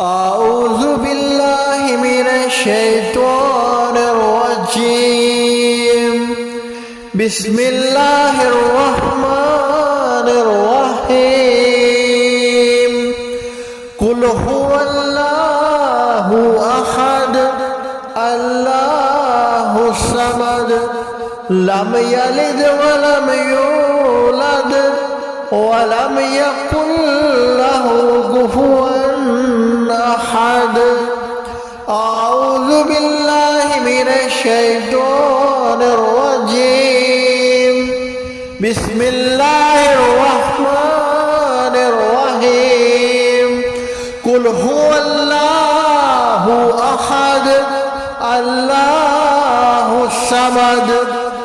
أعوذ بالله من الشيطان الرجيم بسم الله الرحمن الرحيم قل هو الله أحد الله الصمد لم يلد ولم يولد ولم يكن له كفوا أحد أعوذ بالله من الشيطان الرجيم بسم الله الرحمن الرحيم قل هو الله أحد الله الصمد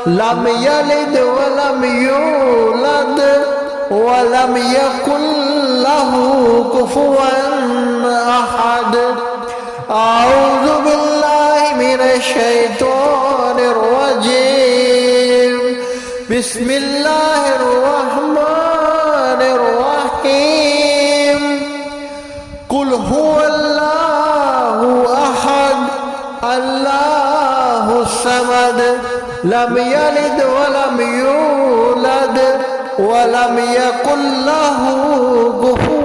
لم يلد ولم يولد ولم يكن له كفوا أحد أعوذ بالله من الشيطان الرجيم بسم الله الرحمن الرحيم قل هو الله أحد الله الصمد لم يلد ولم يولد ولم يكن له كفوا